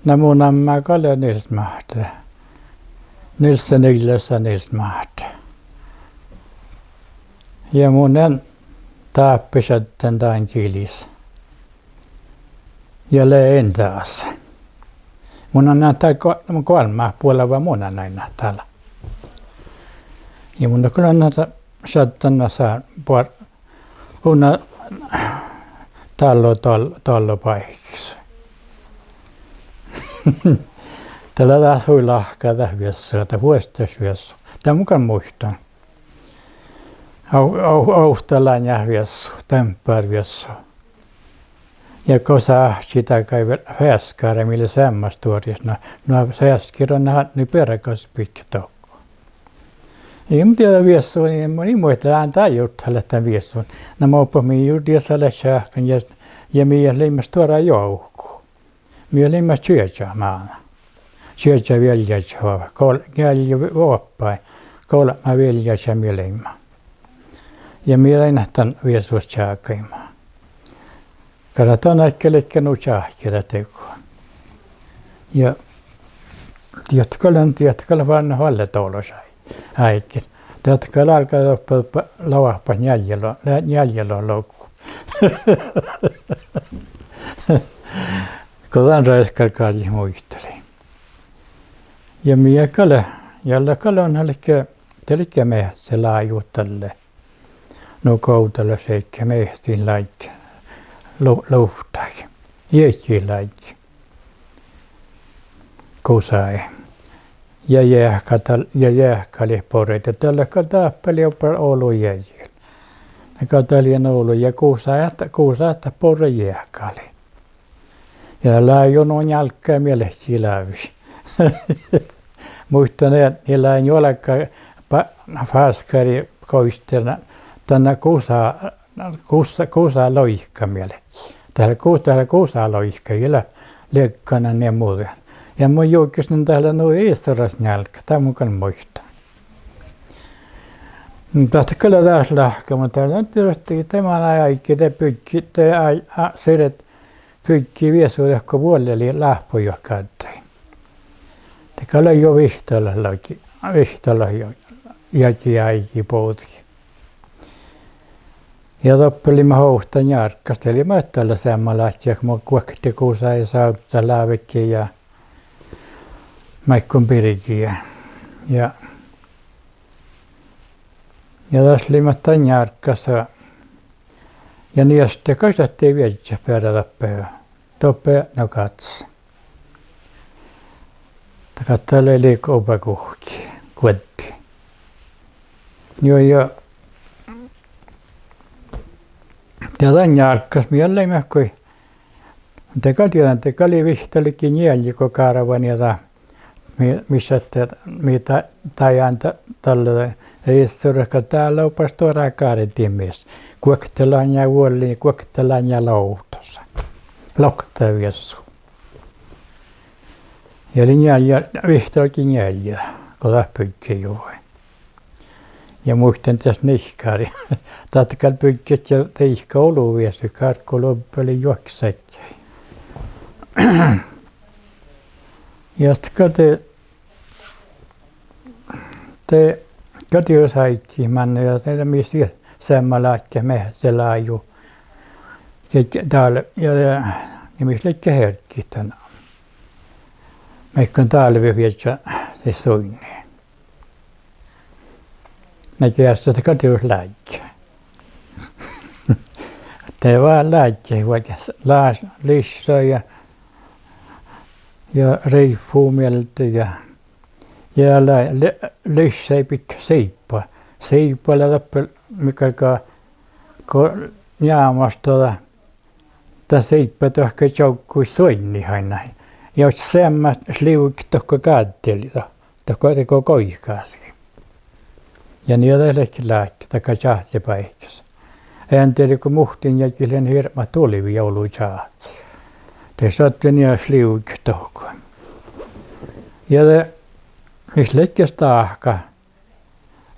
Nämä nämä kalle nilsmahte. Nilssä niillessä nilsmahte. Ja monen taappisatten tain kilis. Ja leen taas. Mun on näyttää kolmaa puolella monen näin täällä. Ja mun on kyllä näitä sattana saa puolella tallo paikassa. Tällä taas hui lahkaa tähän viessuun, että vuostas viessuun. Tämä mukaan muistan. Auhtalaan ja viessuun, tämppär viessuun. Ja kun saa sitä kai fäskare, millä sammas tuodissa, no fäskir on niin peräkäs pitkä toukko. Ja mä tiedän viessuun, niin muistellaan tajuttalle tämän viessuun. Nämä oppamme juuri jossain sähkön ja minä leimässä tuodaan joukkoon. Minä leimässä syötsää maana. Syötsää veljätsää, kälji oppain, kolma veljätsää minä leimään. Ja minä leinähtän viessuus tjääkaimaan. Katsotaan äkkelekkä nu tjääkirä tekoon. Ja tiedätkö vanha halletoulossa äikki. Tiedätkö alkaa oppaa lauahpa jäljellä loukku. Kun tämän räiskarkaaji muisteli. Ja minä kalle on hälkkä mehtse laajuuttalle. No koutalla seikkä mehtiin laikki. Louhtaaki. Jäikki laikki. Kusai. Ja jäähkali poreita. Tällä tappeli on ollut jäijillä. Ne katalien ollut ja kuusaetta pore jäähkali. Ja laajon on jalkaa mielehti lävisi. Muistan, että niillä ei olekaan faskari koistena tänne kuusaa loikka mielehti. Täällä kuusaa loikka, jälä lekkana ja muuten. Ja mun julkistin täällä nuo eestoras nälkä, tämä mukaan muistaa. Tästä kyllä taas lahka, mutta täällä on tietysti tämän ajaikki, te siret pyykkii viesuun johonkin vuodelle, eli lahpoja käyttäen. Te kyllä jo vihtalla jäki äikki poutki. Ja toppelimme houstan jarkkasta, eli mä tällä samalla lähtiä, kun mä kuokti kuusaa ja saavuttaa läävikkiä ja Maikkon pirikiä. Ja tässä limattain jarkkassa. Ja niistä kaisattiin vietsä perätappea. Toppea no katsa. Takattäällä ei liikaa upakuhki. Kuetti. Joo ja tämän jarkkas mieleen mähkoi. Teka oli vihtelikin jälji, kun kaaravan ja missä mitä tajanta tällä historiassa täällä opas tuoda kaaretin mies. Kuoktelaan ja vuolin, kuoktelaan ja loutossa. Lokta viessu. Ja linjalla vihtelikin jäljellä, kun läppykki juuri. Ja muistan tässä nihkari. Tatkal pyykket ja teihka oluviesy, karkko loppeli juoksekkei. Ja sitten te kotios haikki manne ja teillä missä semmalaakke me se laaju. Ja missä liikke herkki tänä. Meikon talvi vietsä se soinni. Näkee sitä kotios laikki. Te vaan laikki, vaikka lissa ja reifuu mieltä ja lissa ei pitkä seippa. Seippailla tappel, mikä jaamasta ta seippa tohka joukkui soinni aina. Ja jos semmoista sliukki tohka kaatteli, tohka teko koikaasi. Ja niitä ei lehki lääkki, taka tjahtsi paikassa. En tiedä, kun muhtin jäkilen hirma tulivi joulu tjahtsi. Te saatte niitä sliukki tohka. Ja missä leikkäs taahka.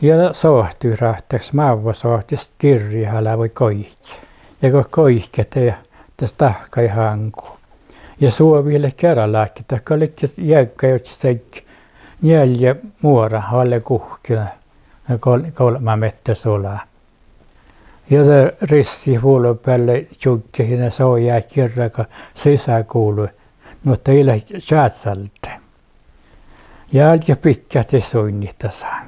Ja sohti rahtaksi maava sohtista kirjahalla voi koikki. Ja kun koikki, te tahka ei hanku. Ja suoville kerralaakin, että oli jäykkä, jos se neljä muora alle kuhkina ja kolma mettä sulaa. Ja se rissi huulu päälle tjukkihin ja soijaa kirraka sisään kuului, mutta ei ole tjatsalte. Ja alki pitkästi suinnitasaan.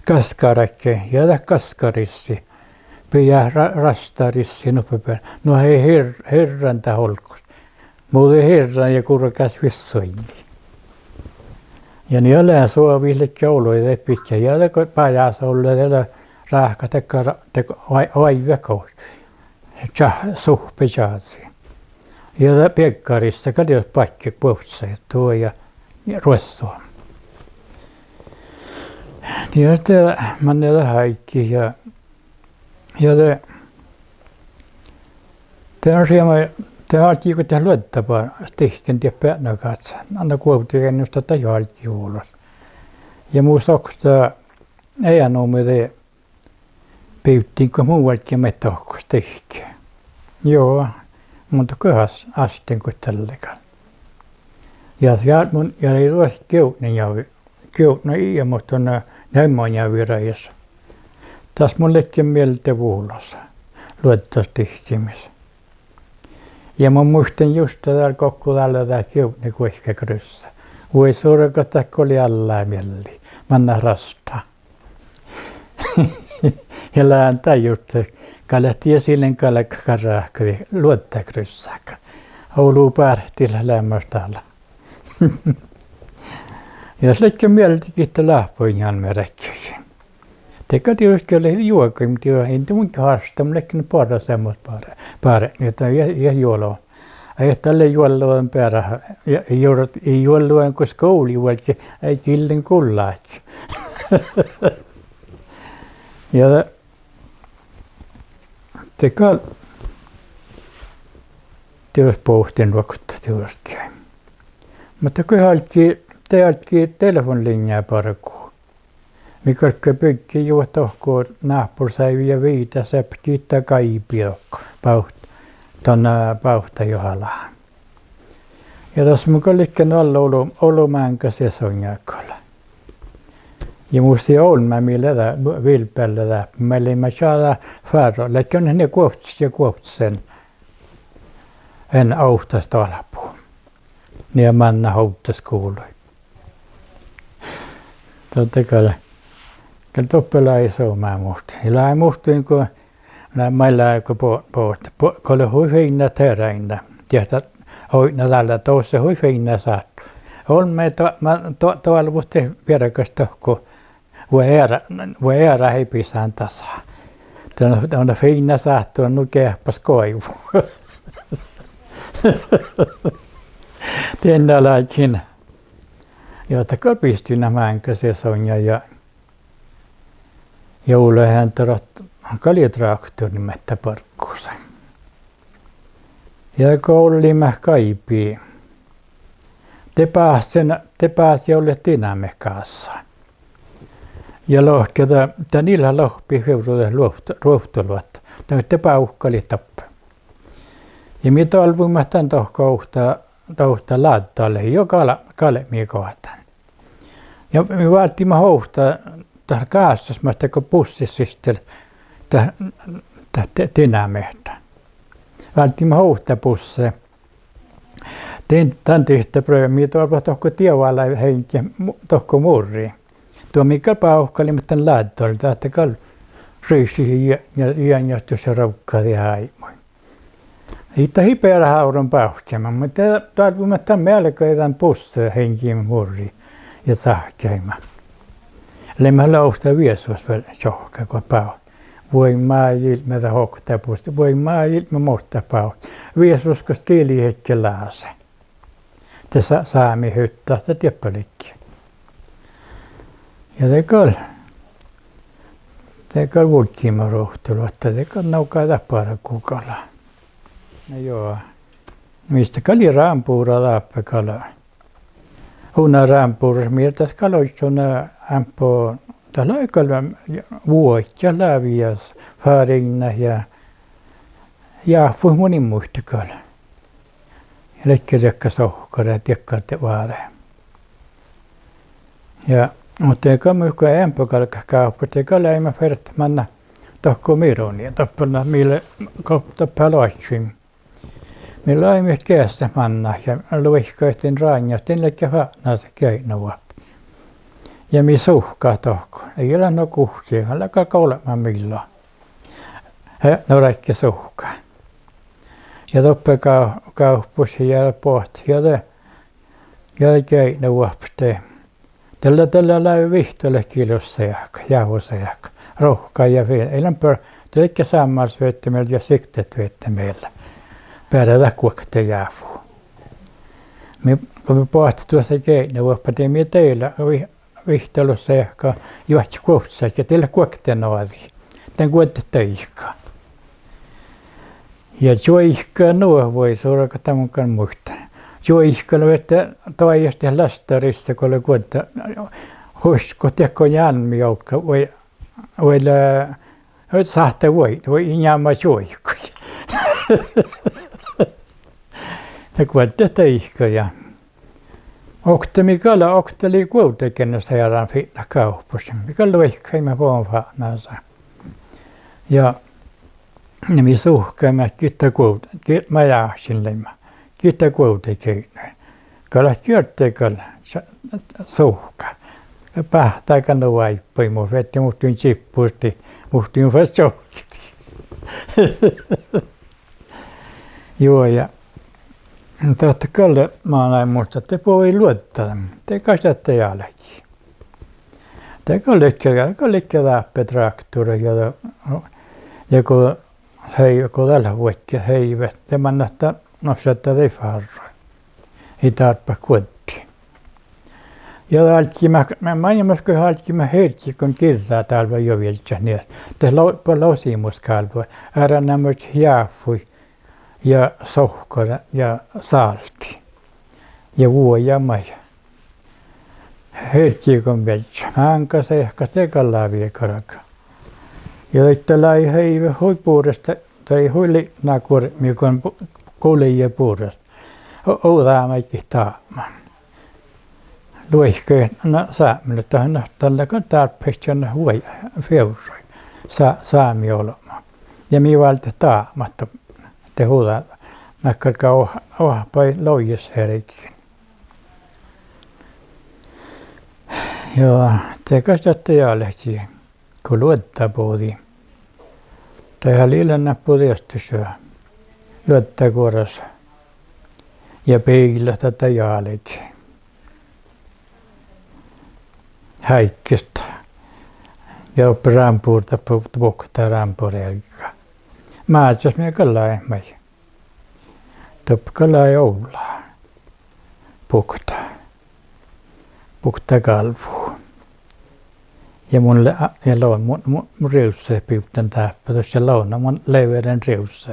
Kaskarakke ja kaskarissi. Pidä rastarissi nupepään. No ei herran ta holkus. Mutta herran ja kurkas vissoini. Ja niin olen suoville kouluja pitkä. Ja kun pajas ollut ja rahka teko vaivakous. Suhpe jaatsi. Ja piekkarista kadjos pakki puhtsa tuo ja ruossua. Tiedätte, manella haikki ja te on siellä, te halki kun te luettapa stihken tie päänä katsa. Anna kuovutti ennusta tai halki ulos. Ja muu soksta ei annomme te pyyttiin kun muualkin me tohko stihkeä. Joo, mutta köhäs astin kuin tälläkään. Ja sieltä mun ja ei luosi keutnen javi. Keutnen ja mutta on näymään javirajassa. Tässä mun leikki mieltä vuulossa, luettostihkimissä. Ja mä muistin just täällä kokkulailla tää keutni kuiska kryssä. Voi surkata, kun oli alla mielli. Manna rastaa. Ja lääntä just, kalehti esille kalekkarahkari luottaa kryssäkä. Oulu päärtillä lämmöstä alla. Ja se leikki mieltäkin, että lähpöin ihan merekkiin. Teka tietysti oli juokai, mutta ei munkin haasta, mutta leikki parha semmoista pare, että ei juoloa. Ei tälle juoloa perä, ei juoloa kuin skoulujuolki, ei killin kullaaki. Ja teka tietysti pohtin ruokutta tietysti. Mutta kun halki telefonlinjaa parkuun. Mikä pykki juotohkoon naapursäivi ja viitä sepkiittä kaipiokko pauhta johalaan. Ja tässä mun liikkeen alla olumänkä sesonjakalla. Ja musti on mä millä vilpellä läpi. Meillä ei mä saada färro. Läkki ne kuohtsen. En auhtasta alapuun. Niin manna houttas kuului. Totta kai. Kyllä toppela ei se ole mä musta. Ja ei musta niin kuin meillä ei pohti. Kun oli hyvin teräinä. Tiedätkö, hoina tällä tuossa hyvin saattu. On me tuolla musta vierekästä, kun voi ära heipisään tasaa. On fina saattu, on nukehpas koivu. Tiennäläkin. Jotta kalpistui nämä enkäsesonja ja jouluhän torot kaljatraktori nimettä parkkuusen. Ja koulimme kaipii. Te pääsi jolle tinämme kanssa. Ja lohketa, että niillä lohpi heusuuden ruohtoluotta. Te pauhkali tappaa. Ja mitä olvuimme tämän tohta laattaalle, joka kalemi kohtaan. Ja me vaatimme hohtaa tähän kaassas, mä teko pussissa tinämehtä. Vaatimme hohtaa pusseja. Tän tihtä pröömiä tuolla tohko tievalla henki tohko murriin. Tuo mikä pauhkali, mutta tämän laattaalle, tähtä kal ryisiin ja jäänjastus ja raukkaa ja aimoin. Itse hipeällä haudan pauhkemaan, mutta tarvimme tämän melkein tämän pusseja henkiin murriin ja sahkeamaan. Lemmä laustaa viesuus vielä johkaa, kun pauh. Voi maa ilmetä hoktaa puolesta, voi maa ilme muuttaa pauh. Viesuus, kun stiili hetken laase. Te saami hyttää, te tieppälikkiä. Ja tekal vulkiima ruhtelu, että tekal naukaa tappara kukala. No joo. Mistä kali rampuura lappekala. Una rampuura mieltäs kaloitsona ampo tällä aikalla vuotta läviäs farinna ja voi monin muistikala. Leikkirekka sohkare tiekkarte vaareen. Ja mutta ei kammuka empokalka kauppa, ei läimä fert manna tohko mironia, toppana mille kopta loitsin. Me laimme kässä manna ja luihkoitin raanjastin leikkä haanaa keinua. Ja mi suhkaa tohko, ei ole no kuhtia, alkaa kuulemaan milloin. No räikkä suhkaa. Ja toppe kauppusi ja pohti ja keinua. Tällä läy vihtoille kilossa jauhossa ja rohkaa ja vielä. Ei lämpöä, telikkä sammars vettämällä ja siktet vettämällä. Päädellä kuokte jauhu. Kun me pohti tuossa keinua, teemme teillä vihtoilussa ja juohti kuohtsa, ja teillä kuokte noadi. Tän kuotte teikkaa. Ja joihkaa nuo voi suoraan tämän muistaa. Joihkalla että toijasti lastarissa, kun oli kuotta husko teko jälmi joukka, voi sahte voi injäämä joihkoja. Ja kuotta teikkoja. Okta Mikala okteli kuutekennässä järän filla kaupassa. Mikala loikkaimme vuonfaanansa. Ja me suhkaamme kittä kuuta, mä jääsin leimä. Kittä kuutekeinoin. Kalla kierteekalla suhkaa. Pähtääkään vaippui, mun vetti muhtuin chippusti, muhtuin vasta johonkin. Joo, ja totta kalle mä näin muista, että te voi luottaa. Te kastatte jälkeen. Te kallikkä läppä traktori, ja kun tällä vuokki heivät, te mannahtaa nostaa rifarroi. Ei tarppa kuotti. Ja alkima, mä enemmän alkima herkki, kun kirjaa täällä jo viltsä niin. Te losimuskalvoi, ära nämöt jääfui ja sohkora ja salti. Ja vuoja maja. Herkki kun viltsä. Hänkä se ehkä tekallaa viekaraka. Ja että lai heive huipuudesta tai huilinnakuri, mikä on kuulija puudesta. Oudaa maikki taamaan. Luihkeen saamille tällä kun tarpeeksi on huoja feuroi saami olemaan. Ja minä valta taamatta te huudaa näkkäkä ohpai loijassa herikin. Joo, te kastatte jälkeen, kun luottaa puhutiin. Tai liilan puolestussyö, luottaa kuorossa ja peilillä tätä jälkeen. Häikkistä ja oppi rampuurta puhtaa rampureelika. Määräs minä kallaa ehmäi. Toppi kallaa joulaa. Puhtaa kalvuu. Ja mun riussa piuttan täppä. Tuossa launa mun leiveden riussa.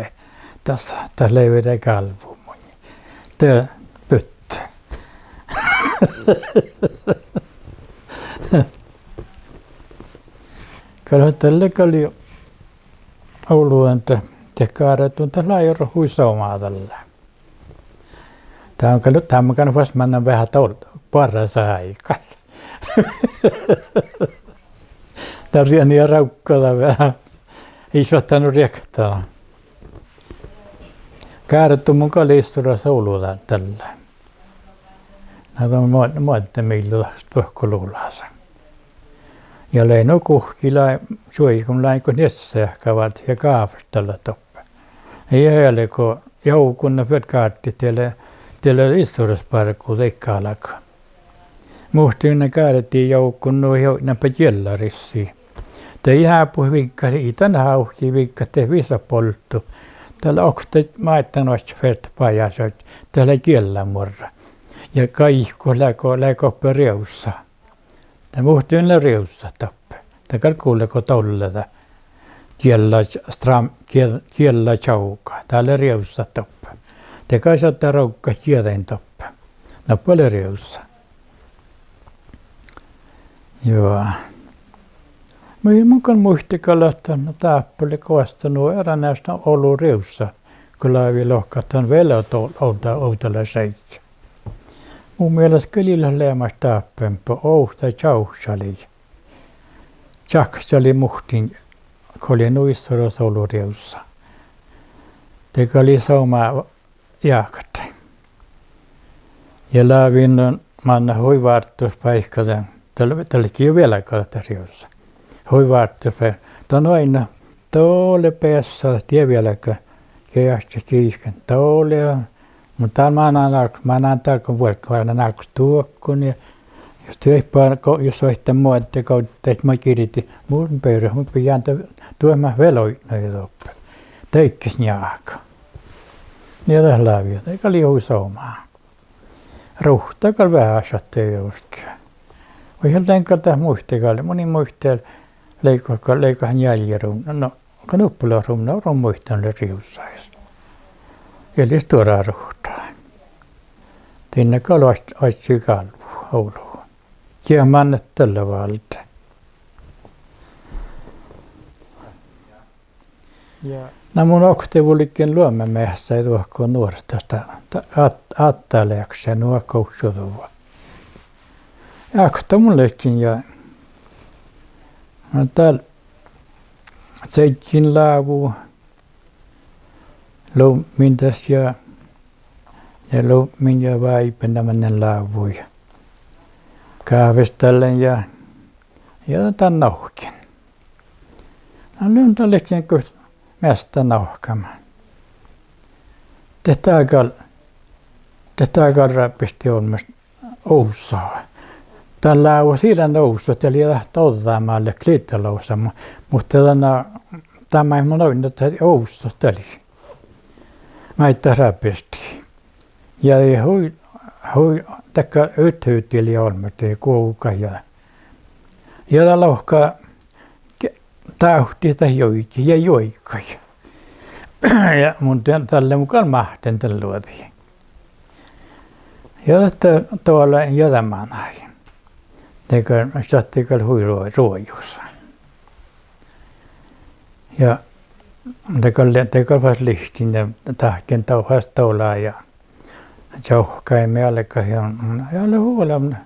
Tässä leiveden kalvuu mun. Tää pyttä. Kyllä tälle oli Ouluun tekaaretun tällä laajalla huisaumaa tällä. Tämä on käynyt vasta vähän parassa aikaa. Tämä on rieniä raukkalla vähän. Isvattanut riektaa. Käärätty mun kalisturassa Ouluun tällä. Nämä on muotte millä tuhkoluulassa. Ja leino kuhkila suihkun laikon nessähkävät ja kaavastella toppe. Ei heille kun joukunna kaartti teille isturasparkku teikkaalakaan. Muhtiin käärettiin joukun näpä jellarissa. Te ihan puhui viikkasi itän hauhki viikkate visapolttu. Täällä okte maittanut fert pajasoit täällä jellamorra. Ja kaikko läkoppe reussa. Tämä muhtiin reussa toppe. Tämä kuuleko tolleta kiellä chauka. Täällä reussa toppe. Te kai saattaa roukka kielen toppe. No paljon reussa. Joo. Mä mukaan muistikalla, että tappeli kovastanut eränäistä ollut reussa kyllä vielä lohkatan vielä outalla seikki. Mun mielestä kyllä leemas tappempo ousta jauhsali. Jaksali muhtin, kun oli nuissoro soluriussa. Teka oli sauma jaakata. Ja lävin manna hoivartuspaikkasen. Tälläkin jo vielä kaltariossa. Hoivartuspaikka. Tämä on aina tuolle päässä, tie vieläkö. Keästä kiisken tuolle. Mutta mä annan tarkon vuorokkaana narkus tuokkun. Ja jos oitte muotte kautta, että mä kirjoitin mun pöydä, mun pitää tuomaan veloina loppuun. Teikkis njaaka. Ja tässä läviä, eikä liihui saumaa. Ruhtakal vähän sattei joskin. Voi jotenkin tässä muistikalle. Moni muistel leikahan jäljeruumna. No, kun uppularuumna on muistanut riussais. Eli tuodaan ruhtaa. Tinne kalu aitsui kalvu, Ouluun. Kiemannet tällä valta. No mun oktavulikin luomemässä ei tuohkoon nuorista aattaleeksi ja nuo koutsutua. Ja akta mullekin ja täällä seikin laavu mintäs ja min ja vaipen tämmönen laavu ja kahvistellen ja tämän nauhkin. No lyntällekin kun mästä nauhkamaan. Tätä aikaa räppisti on myös ousaa. Tällä on siinä nousut, eli lähtee ottamaan kliittalousa, mutta tämä ei mun ole, että oussa täli. Mä itse räppisti. Ja ei hui takka ythyytili olmasti kuuka ja tällä lohkaa tauhti tai joikki ja joikkai. Ja mun tälle mukaan mahten tällä luotiin. Ja että tuolla jätämään näin. Sattikal hui ruojussa. Ja tekal vasta lihtin ja tahken tauhasta toulaa ja jauhkaimme allekaan ja alle huolella.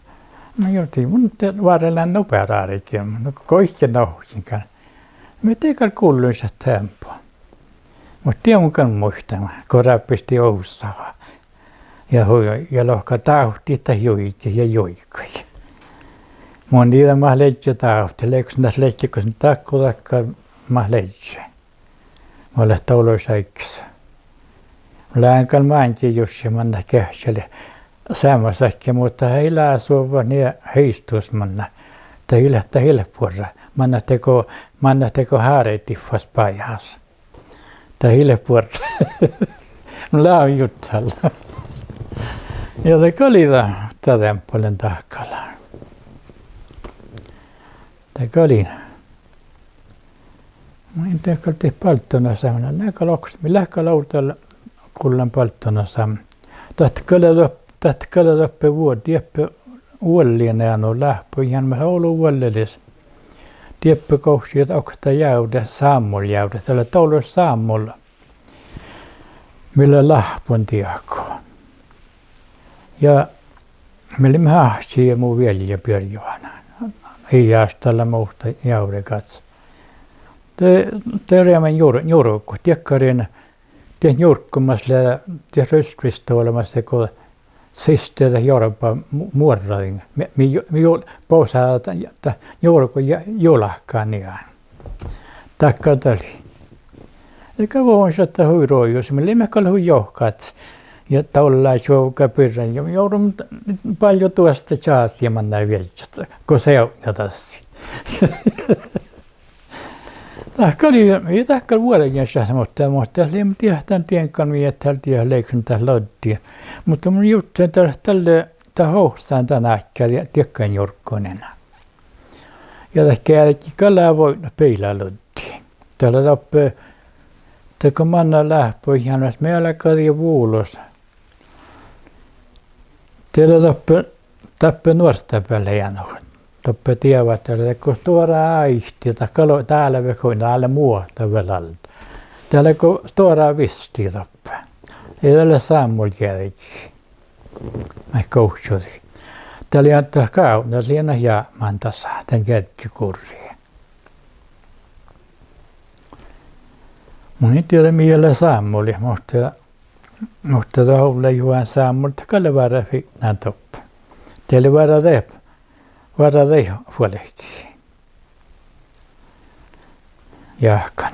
Mä joutin mun varrellaan nopearaarikin, koihke nauhinkaan. Me tekal kuuluisa tempoa. Mutta tiedän mukaan muistamaan, kun räppisti Oussaa. Ja lohka tauhti tai joikki ja joikkai. Mun niitä mä leidsin tauhti, leiksin tässä leidsin, kun sen takkutakkaan mä leidsin. Mä olen tauluisaikissa. Länkään maantiin jos mä annan kähtselle sammasakki, mutta heillä asuva niin heistusmanna. Tämä hilpuolella. Mä annan teko haareitiffas paihassa. Tämä hilpuolella. Mä on juttalla. Ja tämä oli tämän puolen tahkalla. Tämä oli. Mä en tiedä, että palttona saamana. Näkö lokset, me lähkö lautalla kullan palttona saamana. Tätä kyllä loppe vuotta, jäppä uolliena ja no lähpö. Ihan mä ollut uollelis. Jäppä kohsi, että okta jäydä, saammulla jäydä. Tällä taululla saammulla. Millä lähpön tiekkoon. Ja meillä me hahti ja mun velje Pirjoana. Ei jäställä muuta jäydä katso. Terveemmän juurukku. Tiekkarina. Tien juurkkumassa ja tien röstvisto olemassa, kun sisteitä Euroopan muodradin. Me pousaa juurukku julahkaan niään. Takka tali. Eikä voin saada huiroijus. Me limmekalla hui johkat. Ja taullaan suokaa pyrrän. Ja joudun paljon tuosta jaasia näin vietsät, kun se on tässä. Tahkal vuoden jässä, mutta en tiedä tämän tienkaan, että tiedä leikun tähän loddia. Mutta mun juttu on tälle hohsaan tänä äkkiä ja tiekkaan jorkkoonena. Ja tähkääkin kalaa voi peilaa loddia. Tällä tappee, kun manna lähpö ihan meillä karja vuulos. Tällä tappee nuorsta päälle jäänyt. Toppe tiedät, että kun tuodaan aihti, että täällä vekoin täällä muuta velalta. Täällä kun stora visti toppe. Ei ole saamul jälki. Mä kohtsuutin. Täällä ei antaa kauna liena jäämään tasa, tämän jälkikurriin. Mun ei tiedä miellä saamuli, mutta tuolla juon saamulta kalle varafi nää toppe. Täällä vara teho fuolehti. Jahkan.